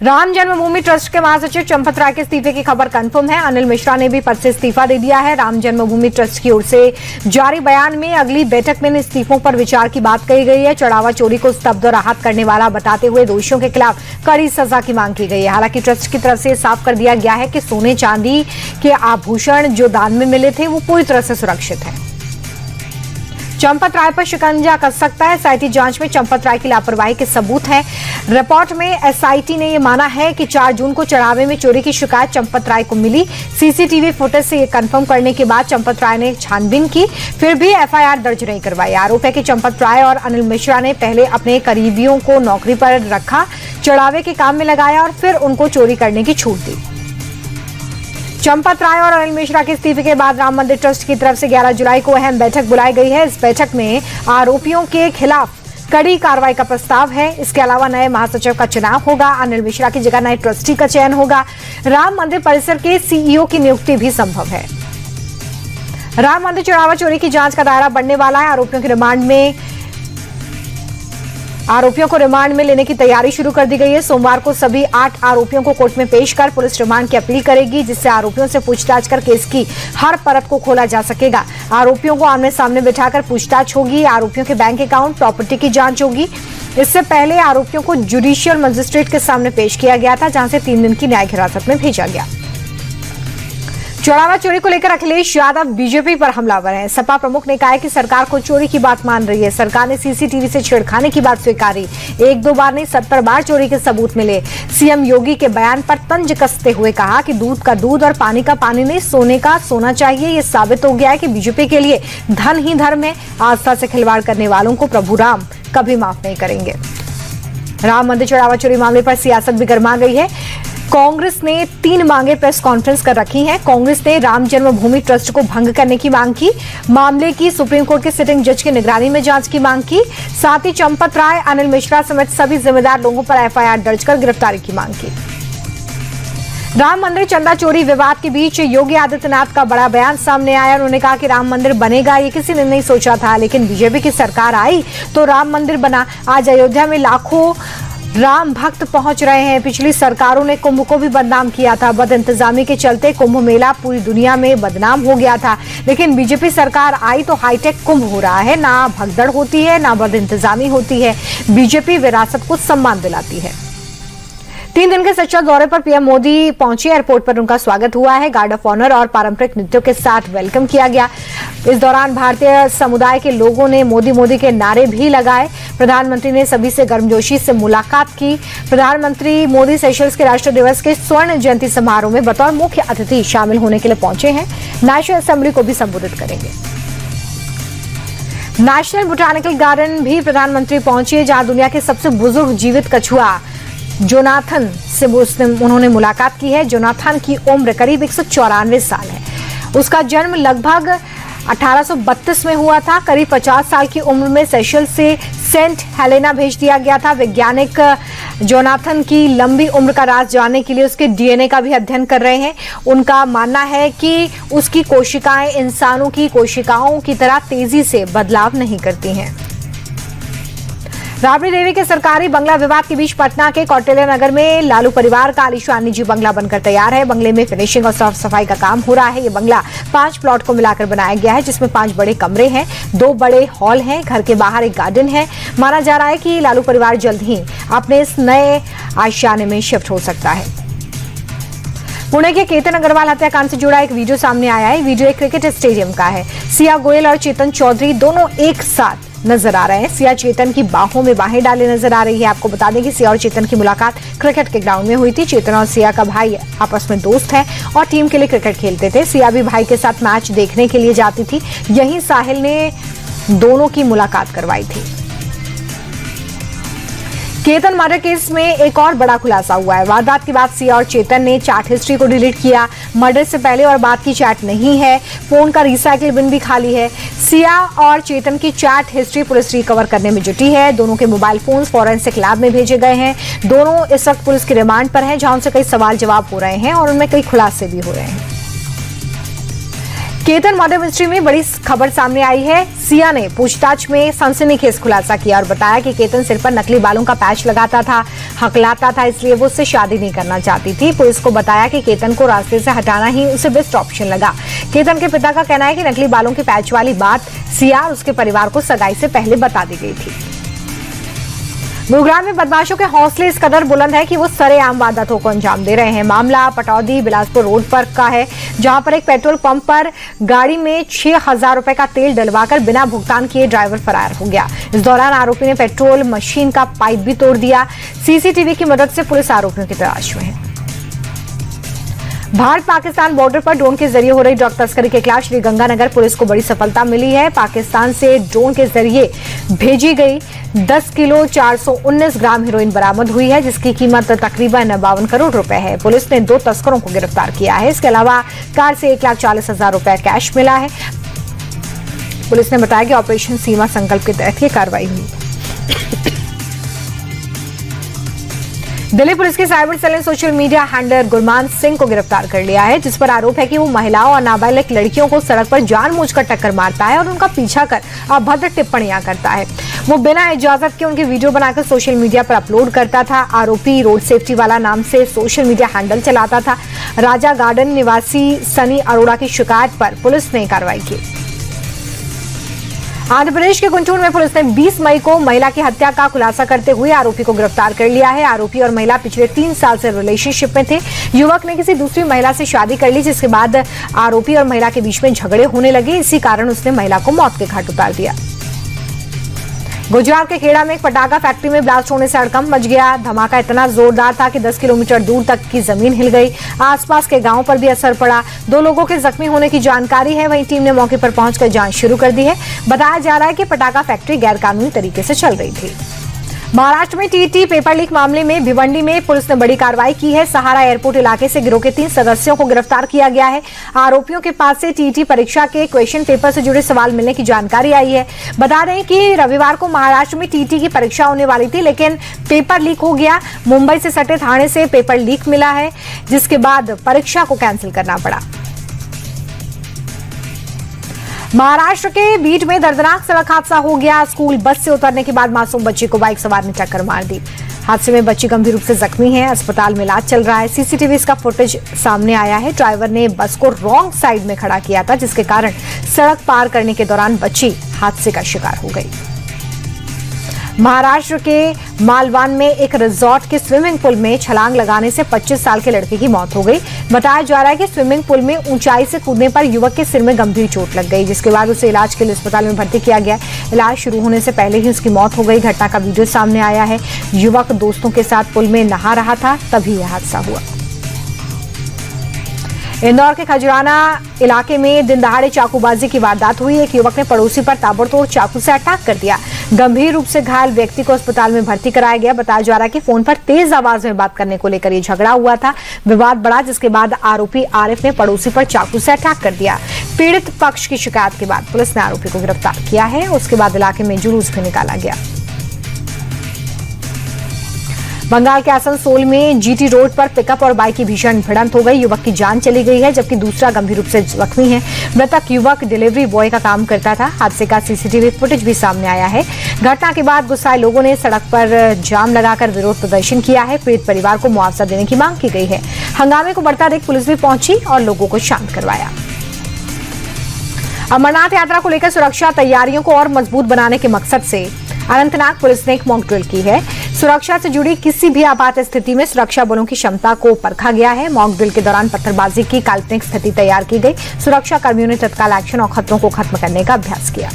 राम जन्मभूमि trust के महासचिव चंपत राय के इस्तीफे की खबर कंफर्म है। अनिल मिश्रा ने भी पद से इस्तीफा दे दिया है। राम जन्मभूमि ट्रस्ट की ओर से जारी बयान में अगली बैठक में इन इस्तीफों पर विचार की बात कही गई है। चढ़ावा चोरी को स्तब्ध और आहत करने वाला बताते हुए दोषियों के खिलाफ कड़ी सजा की मांग की गई है। हालांकि ट्रस्ट की तरफ से साफ कर दिया गया है कि सोने चांदी के आभूषण जो दान में मिले थे वो पूरी तरह से सुरक्षित है। चंपत राय पर शिकंजा कस सकता है। एसआईटी जांच में चंपत राय की लापरवाही के सबूत हैं। रिपोर्ट में एसआईटी ने यह माना है कि 4 जून को चढ़ावे में चोरी की शिकायत चंपत राय को मिली। सीसीटीवी फुटेज से यह कंफर्म करने के बाद चंपत राय ने छानबीन की, फिर भी एफआईआर दर्ज नहीं करवाई। आरोप है कि चंपत राय और अनिल मिश्रा ने पहले अपने करीबियों को नौकरी पर रखा, चढ़ावे के काम में लगाया और फिर उनको चोरी करने की छूट दी। चंपत राय और अनिल मिश्रा के इस्तीफे के बाद राम मंदिर ट्रस्ट की तरफ से 11 जुलाई को अहम बैठक बुलाई गई है। इस बैठक में आरोपियों के खिलाफ कड़ी कार्रवाई का प्रस्ताव है। इसके अलावा नए महासचिव का चुनाव होगा। अनिल मिश्रा की जगह नए ट्रस्टी का चयन होगा। राम मंदिर परिसर के सीईओ की नियुक्ति भी संभव है। राम मंदिर चढ़ावा चोरी की जांच का दायरा बढ़ने वाला है। आरोपियों को रिमांड में लेने की तैयारी शुरू कर दी गई है। सोमवार को सभी 8 आरोपियों को कोर्ट में पेश कर पुलिस रिमांड की अपील करेगी, जिससे आरोपियों से पूछताछ कर केस की हर परत को खोला जा सकेगा। आरोपियों को आमने सामने बिठाकर पूछताछ होगी। आरोपियों के बैंक अकाउंट, प्रॉपर्टी की जांच होगी। इससे पहले आरोपियों को जुडिशियल मजिस्ट्रेट के सामने पेश किया गया था, जहां से 3 दिन की न्यायिक हिरासत में भेजा गया। चढ़ावा चोरी को लेकर अखिलेश यादव बीजेपी पर हमलावर हैं। सपा प्रमुख ने कहा है कि सरकार को चोरी की बात मान रही है। सरकार ने सीसीटीवी से छेड़खानी की बात स्वीकारी। 1-2 बार नहीं 70 बार चोरी के सबूत मिले। सीएम योगी के बयान पर तंज कसते हुए कहा कि दूध का दूध और पानी का पानी नहीं, सोने का सोना चाहिए। ये साबित हो गया है कि बीजेपी के लिए धन ही धर्म है। आस्था से खिलवाड़ करने वालों को प्रभु राम कभी माफ नहीं करेंगे। राम मंदिर चढ़ावा चोरी मामले पर सियासत भी गर्मा गई है। कांग्रेस ने 3 मांगे प्रेस कॉन्फ्रेंस कर रखी हैं। कांग्रेस ने राम जन्मभूमि ट्रस्ट को भंग करने की मांग की, मामले की सुप्रीम कोर्ट के सिटिंग जज की निगरानी में जांच की मांग की, साथ ही चंपत राय, अनिल मिश्रा समेत सभी जिम्मेदार लोगों पर एफआईआर दर्ज कर गिरफ्तारी की मांग की। राम मंदिर चंदा चोरी विवाद के बीच योगी आदित्यनाथ का बड़ा बयान सामने आया। उन्होंने कहा कि राम मंदिर बनेगा ये किसी ने नहीं सोचा था, लेकिन बीजेपी की सरकार आई तो राम मंदिर बना। आज अयोध्या में लाखों राम भक्त पहुंच रहे हैं। पिछली सरकारों ने कुंभ को भी बदनाम किया था। बद इंतजामी के चलते कुंभ मेला पूरी दुनिया में बदनाम हो गया था, लेकिन बीजेपी सरकार आई तो हाईटेक कुंभ हो रहा है। ना भगदड़ होती है, ना बद इंतजामी होती है। बीजेपी विरासत को सम्मान दिलाती है। 3 दिन के सच्चा दौरे पर पीएम मोदी पहुंचे। एयरपोर्ट पर उनका स्वागत हुआ है। गार्ड ऑफ ऑनर और पारंपरिक नृत्यों के साथ वेलकम किया गया। इस दौरान भारतीय समुदाय के लोगों ने मोदी मोदी के नारे भी लगाए। प्रधानमंत्री ने सभी से गर्मजोशी से मुलाकात की। प्रधानमंत्री मोदी सेशल्स के राष्ट्र दिवस के स्वर्ण जयंती समारोह में बतौर मुख्य अतिथि शामिल होने के लिए पहुंचे हैं। नेशनल असेंबली को भी संबोधित करेंगे। नेशनल बोटानिकल गार्डन भी प्रधानमंत्री पहुंचे, जहां दुनिया के सबसे बुजुर्ग जीवित कछुआ जोनाथन से उन्होंने मुलाकात की है। जोनाथन की उम्र करीब 194 साल है। उसका जन्म लगभग 1832 में हुआ था। करीब 50 साल की उम्र में सेशल्स से सेंट हेलेना भेज दिया गया था। वैज्ञानिक जोनाथन की लंबी उम्र का राज जानने के लिए उसके डीएनए का भी अध्ययन कर रहे हैं। उनका मानना है कि उसकी कोशिकाएं इंसानों की कोशिकाओं की तरह तेजी से बदलाव नहीं करती हैं। राबड़ी देवी के सरकारी बंगला विवाद के बीच पटना के कौटिल्य नगर में लालू परिवार का आलीशान निजी बंगला बनकर तैयार है। बंगले में फिनिशिंग और साफ सफाई का काम हो रहा है। ये बंगला 5 प्लॉट को मिलाकर बनाया गया है, जिसमें 5 बड़े कमरे हैं, 2 बड़े हॉल हैं। घर के बाहर एक गार्डन है। माना जा रहा है कि लालू परिवार जल्द ही अपने इस नए आशियाने में शिफ्ट हो सकता है। पुणे के केतन अग्रवाल हत्याकांड से जुड़ा एक वीडियो सामने आया है। वीडियो एक क्रिकेट स्टेडियम का है। सिया गोयल और चेतन चौधरी दोनों एक साथ नजर आ रहे हैं। सिया चेतन की बाहों में बाहें डाले नजर आ रही है। आपको बता दें कि सिया और चेतन की मुलाकात क्रिकेट के ग्राउंड में हुई थी। चेतन और सिया का भाई आपस में दोस्त है और टीम के लिए क्रिकेट खेलते थे। सिया भी भाई के साथ मैच देखने के लिए जाती थी। यहीं साहिल ने दोनों की मुलाकात करवाई थी। केतन मर्डर केस में एक और बड़ा खुलासा हुआ है। वारदात के बाद सिया और चेतन ने चैट हिस्ट्री को डिलीट किया। मर्डर से पहले और बाद की चैट नहीं है। फोन का रिसाइकिल बिन भी खाली है। सिया और चेतन की चैट हिस्ट्री पुलिस रिकवर करने में जुटी है। दोनों के मोबाइल फोन फॉरेंसिक लैब में भेजे गए हैं। दोनों इस वक्त पुलिस की रिमांड पर हैं, जहां उनसे कई सवाल जवाब हो रहे हैं और उनमें कई खुलासे भी हो रहे हैं। केतन मर्डर मिस्ट्री में बड़ी खबर सामने आई है। सिया ने पूछताछ में सनसनीखेज खुलासा किया और बताया कि केतन सिर पर नकली बालों का पैच लगाता था, हकलाता था, इसलिए वो उससे शादी नहीं करना चाहती थी। पुलिस को बताया कि केतन को रास्ते से हटाना ही उसे बेस्ट ऑप्शन लगा। केतन के पिता का कहना है कि नकली बालों के पैच वाली बात सिया और उसके परिवार को सगाई से पहले बता दी गई थी। गुरुग्राम में बदमाशों के हौसले इस कदर बुलंद है कि वो सरेआम वारदातों को अंजाम दे रहे हैं। मामला पटौदी बिलासपुर रोड पर का है, जहां पर एक पेट्रोल पंप पर गाड़ी में 6,000 रुपए का तेल डलवाकर बिना भुगतान किए ड्राइवर फरार हो गया। इस दौरान आरोपी ने पेट्रोल मशीन का पाइप भी तोड़ दिया। सीसीटीवी की मदद से पुलिस आरोपियों की तलाश में है। भारत पाकिस्तान बॉर्डर पर ड्रोन के जरिए हो रही ड्रग तस्करी के खिलाफ श्रीगंगानगर पुलिस को बड़ी सफलता मिली है। पाकिस्तान से ड्रोन के जरिए भेजी गई 10 किलो 419 ग्राम हेरोइन बरामद हुई है, जिसकी कीमत तकरीबन 52 करोड़ रुपए है। पुलिस ने 2 तस्करों को गिरफ्तार किया है। इसके अलावा कार से 1,40,000 रुपए कैश मिला है। पुलिस ने बताया कि ऑपरेशन सीमा संकल्प के तहत यह कार्रवाई हुई। दिल्ली पुलिस की साइबर सेल ने social media handler Gurman Singh को गिरफ्तार कर लिया है, जिस पर आरोप है कि वो महिलाओं और नाबालिग लड़कियों को सड़क पर जानबूझकर टक्कर मारता है और उनका पीछा कर अभद्र टिप्पणियां करता है। वो बिना इजाजत के उनके वीडियो बनाकर सोशल मीडिया पर अपलोड करता था। आरोपी रोड सेफ्टी वाला नाम से सोशल मीडिया हैंडल चलाता था। राजा गार्डन निवासी सनी अरोड़ा की शिकायत पर पुलिस ने कार्रवाई की। आंध्र प्रदेश के गुंटूर में पुलिस ने 20 मई को महिला की हत्या का खुलासा करते हुए आरोपी को गिरफ्तार कर लिया है। आरोपी और महिला पिछले 3 साल से रिलेशनशिप में थे। युवक ने किसी दूसरी महिला से शादी कर ली, जिसके बाद आरोपी और महिला के बीच में झगड़े होने लगे। इसी कारण उसने महिला को मौत के घाट उतार दिया। गुजरात के खेड़ा में एक पटाखा फैक्ट्री में ब्लास्ट होने से हड़कंप मच गया। धमाका इतना जोरदार था कि 10 किलोमीटर दूर तक की जमीन हिल गई। आसपास के गांवों पर भी असर पड़ा। 2 लोगों के जख्मी होने की जानकारी है। वहीं टीम ने मौके पर पहुंचकर जांच शुरू कर दी है। बताया जा रहा है कि पटाखा फैक्ट्री गैरकानूनी तरीके से चल रही थी। महाराष्ट्र में टीटी पेपर लीक मामले में भिवंडी में पुलिस ने बड़ी कार्रवाई की है। सहारा एयरपोर्ट इलाके से गिरोह के 3 सदस्यों को गिरफ्तार किया गया है। आरोपियों के पास से टीटी परीक्षा के क्वेश्चन पेपर से जुड़े सवाल मिलने की जानकारी आई है। बता दें कि रविवार को महाराष्ट्र में टीटी की परीक्षा होने वाली थी, लेकिन पेपर लीक हो गया। मुंबई से सटे थाने से पेपर लीक मिला है, जिसके बाद परीक्षा को कैंसिल करना पड़ा। महाराष्ट्र के बीड में दर्दनाक सड़क हादसा हो गया। स्कूल बस से उतरने के बाद मासूम बच्ची को बाइक सवार ने टक्कर मार दी। हादसे में बच्ची गंभीर रूप से जख्मी है। अस्पताल में इलाज चल रहा है। सीसीटीवी इसका फुटेज सामने आया है। ड्राइवर ने बस को रॉन्ग साइड में खड़ा किया था, जिसके कारण सड़क पार करने के दौरान बच्ची हादसे का शिकार हो गई। महाराष्ट्र के मालवान में एक रिजॉर्ट के स्विमिंग पूल में छलांग लगाने से 25 साल के लड़के की मौत हो गई। बताया जा रहा है कि स्विमिंग पूल में ऊंचाई से कूदने पर युवक के सिर में गंभीर चोट लग गई, जिसके बाद उसे इलाज के लिए अस्पताल में भर्ती किया गया। इलाज शुरू होने से पहले ही उसकी मौत हो गई। घटना का वीडियो सामने आया है। युवक दोस्तों के साथ पूल में नहा रहा था, तभी यह हादसा हुआ। इंदौर के खजुराना इलाके में दिन दहाड़े चाकूबाजी की वारदात हुई। एक युवक ने पड़ोसी पर ताबड़तोड़ चाकू से अटैक कर दिया। गंभीर रूप से घायल व्यक्ति को अस्पताल में भर्ती कराया गया। बताया जा रहा है कि फोन पर तेज आवाज में बात करने को लेकर ये झगड़ा हुआ था। विवाद बढ़ा, जिसके बाद आरोपी आरिफ ने पड़ोसी पर चाकू से अटैक कर दिया। पीड़ित पक्ष की शिकायत के बाद पुलिस ने आरोपी को गिरफ्तार किया है। उसके बाद इलाके में जुलूस भी निकाला गया। बंगाल के आसनसोल में जीटी रोड पर पिकअप और बाइक की भीषण भिड़ंत हो गई। युवक की जान चली गई है, जबकि दूसरा गंभीर रूप से जख्मी है। मृतक युवक डिलीवरी बॉय का काम करता था। हादसे का सीसीटीवी फुटेज भी सामने आया है। घटना के बाद गुस्साए लोगों ने सड़क पर जाम लगाकर विरोध प्रदर्शन किया है। पीड़ित परिवार को मुआवजा देने की मांग की गई है। हंगामे को बढ़ता देख पुलिस भी पहुंची और लोगों को शांत करवाया। अमरनाथ यात्रा को लेकर सुरक्षा तैयारियों को और मजबूत बनाने के मकसद से अनंतनाग पुलिस ने एक मॉक ड्रिल की है। सुरक्षा से जुड़ी किसी भी आपात स्थिति में सुरक्षा बलों की क्षमता को परखा गया है। मॉक ड्रिल के दौरान पत्थरबाजी की काल्पनिक स्थिति तैयार की गई। सुरक्षा कर्मियों ने तत्काल एक्शन और खतरों को खत्म करने का अभ्यास किया।